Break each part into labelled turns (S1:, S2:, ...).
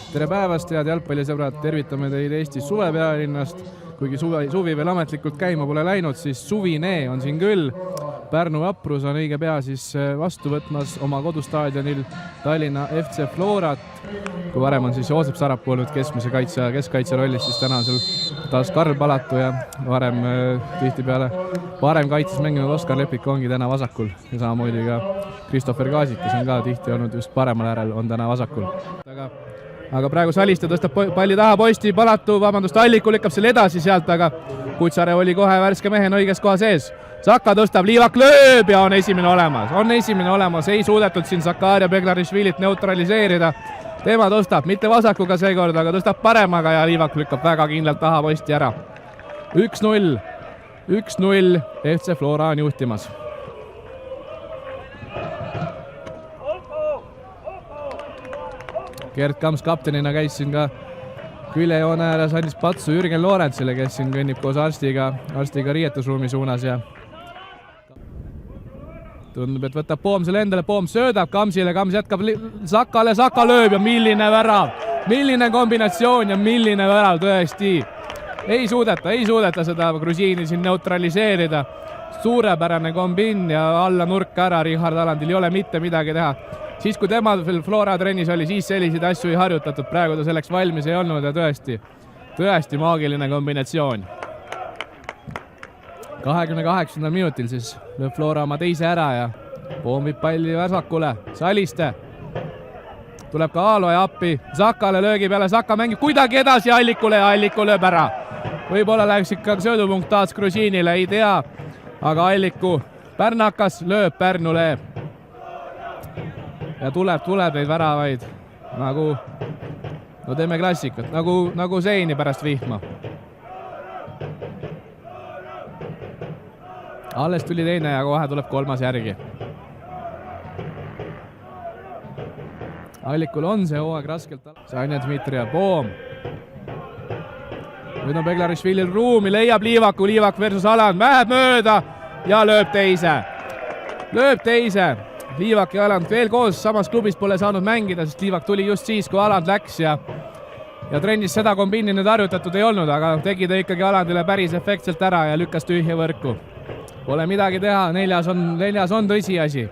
S1: tere päevast, head jalgpallisõbrad, tervitame teid Eesti suvepealinnast. Kuigi suvi veel ametlikult käima pole läinud, siis suvine on siin küll. Pärnu Vaprus on õige pea siis vastu võtmas oma kodustaadionil Tallinna FC Florat. Kui varem on siis Joosep Sarapuu olnud keskkaitse rollis, siis täna on seal taas Karl Palatu ja varem kaitses mänginud Oskar Lepik ongi täna vasakul ja samamoodi ka Christopher Kaasik, kes on ka tihti olnud just paremal äärel, on täna vasakul. Aga praegu Saliste tõstab palli taha posti, Alliku lükkab selle edasi sealt, aga Kutsare oli kohe värske mehena õiges koha sees. Saka tõstab, Liivak lööb ja on esimene olemas. Ei suudetud siin Zakaria Beglarišvilit neutraliseerida. Tema tõstab, mitte vasakuga seekord, aga tõstab paremaga ja Liivak lükkab väga kindlalt taha posti ära. 1-0 FC Flora on juhtimas. Gert Kamps kaptenina käis siin ka küljejoone ääres, andis patsu Jürgen Lorentsile, kes siin kõnnib koos arstiga riietusruumi suunas ja tundub, et võtab Poom selle endale, Poom söödab Kamsile, Kams jätkab Sakale, Saka lööb ja milline värav, milline kombinatsioon ja milline värav tõesti. Ei suudeta seda Grusiini siin neutraliseerida. Suurepärane kombin ja alla nurka ära, Richard Alandil ei ole mitte midagi teha. Siis kui tema Flora trennis oli, siis selliseid asju ei harjutatud, praegu ta selleks valmis ei olnud ja tõesti maagiline kombinatsioon. 28. minutil siis lööb Flora oma teise ära ja poomib palli vasakule, Saliste. Tuleb ka Aaloja appi, Sakale löögi peale, Saka mängib kuidagi edasi Allikule ja Alliku lööb ära. Võib-olla läheks ikka söödupunkt taas Grusiinile, ei tea, aga Alliku pärnakas lööb Pärnule. Ja tuleb neid väravaid, no teeme klassikat, nagu seini pärast vihma. Alles tuli teine ja kohe tuleb kolmas järgi. Allikul on see hooaeg raskelt. Sanja Dmitri ja Poom. Nüüd on Beglarišvilil ruumi, leiab Liivak versus Aland, läheb mööda ja lööb teise. Liivak ja Aland veel koos, samas klubis pole saanud mängida, sest Liivak tuli just siis, kui Aland läks ja trennis seda kombini nüüd harjutatud ei olnud, aga tegi ta ikkagi Alandile päris efektselt ära ja lükkas tühja võrku. Pole midagi teha, neljas on tõsiasi.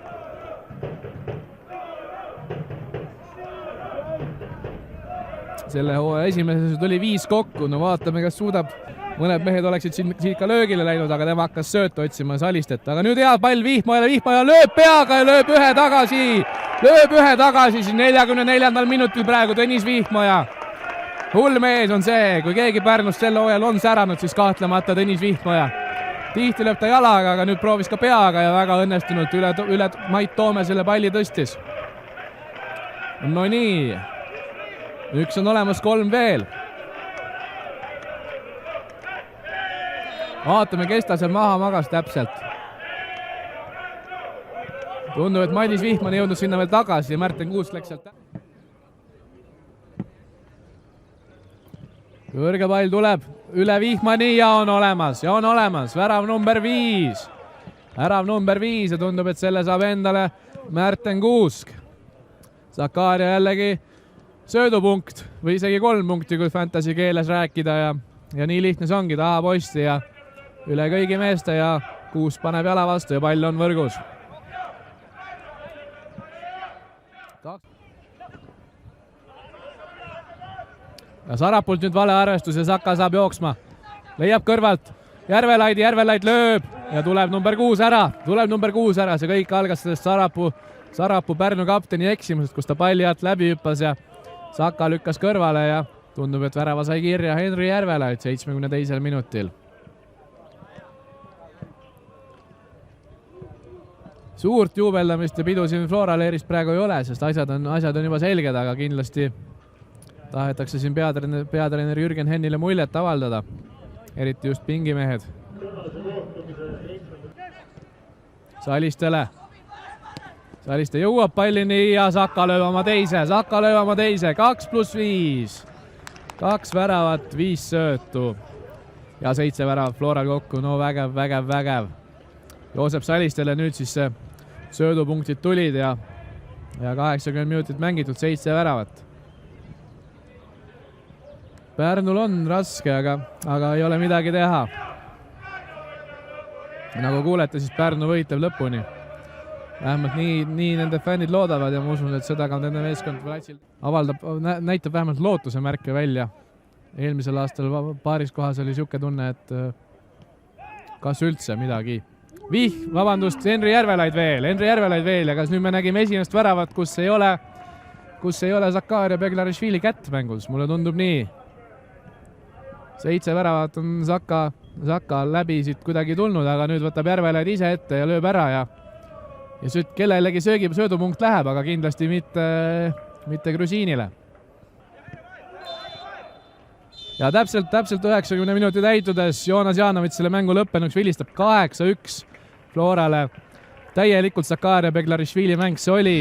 S1: Selle hooaja esimeses tuli 5 kokku, no vaatame, kas suudab. Mõned mehed oleksid siit ka löögile läinud, aga tema hakkas söötu otsima Salistet. Aga nüüd hea pall Vihmaja lööb peaga ja lööb ühe tagasi siin 44. minutil praegu Tõnis Vihmaja. Hull mees on see, kui keegi Pärnust sel hooajal on säranud, siis kahtlemata Tõnis Vihmaja. Tihti lööb ta jalaga, aga nüüd proovis ka peaga ja väga õnnestunult üle Mait Toome selle palli tõstis. No nii, 1 on olemas, 3 veel. Vaatame, kes ta seal maha magas täpselt. Tundub, et Madis Vihman ei jõudnud sinna veel tagasi ja Märten Kuusk läks sealt. Kõrge pall tuleb üle Vihmani ja on olemas. Värav number 5 ja tundub, et selle saab endale Märten Kuusk. Zakaria jällegi söödupunkt või isegi 3 punkti, kui fantasy keeles rääkida ja nii lihtne see ongi, taha posti ja üle kõigi meeste ja Kuusk paneb jala vastu ja pall on võrgus. Ja Sarapult nüüd vale arvestus ja Saka saab jooksma. Leiab kõrvalt. Järvelaid lööb ja tuleb number 6 ära. See kõik algas sellest Sarapuu Pärnu kapteni eksimusest, kus ta palli alt läbi hüppas ja Saka lükkas kõrvale ja tundub, et värava sai kirja Henri Järvelaid 72. minutil. Suurt juubeldamist ja pidu siin Flora leerist praegu ei ole, sest asjad on juba selged, aga kindlasti tahetakse siin peatreener Jürgen Hennile muljet avaldada, eriti just pingimehed. Saliste jõuab pallini ja Saka lööb oma teise, 2+5. 2 väravat, 5 söötu ja 7 väravat Floral kokku, no vägev. Joosep Salistele nüüd siis söödupunktid tulid ja 80 minutit mängitud, 7 väravat. Pärnul on raske, aga ei ole midagi teha. Nagu kuulete, siis Pärnu võitleb lõpuni. Vähemalt nii nende fännid loodavad ja ma usun, et seda ka nende meeskond platsil näitab vähemalt lootuse märke välja. Eelmisel aastal paaris kohas oli siuke tunne, et kas üldse midagi. Vabandust, Henri Järvelaid veel ja kas nüüd me nägime esimest väravat, kus ei ole Zakaria Beglarišvili kätt mängus, mulle tundub nii. 7 väravat on Zaka läbi siit kuidagi tulnud, aga nüüd võtab Järvelaid ise ette ja lööb ära ja kellelegi söödupunkt läheb, aga kindlasti mitte Grusiinile. Ja täpselt 90 minuti täitudes Joonas Jaanovits selle mängu lõppenuks vilistab 8-1 Florale. Täielikult Zakaria Beglarišvili mäng see oli.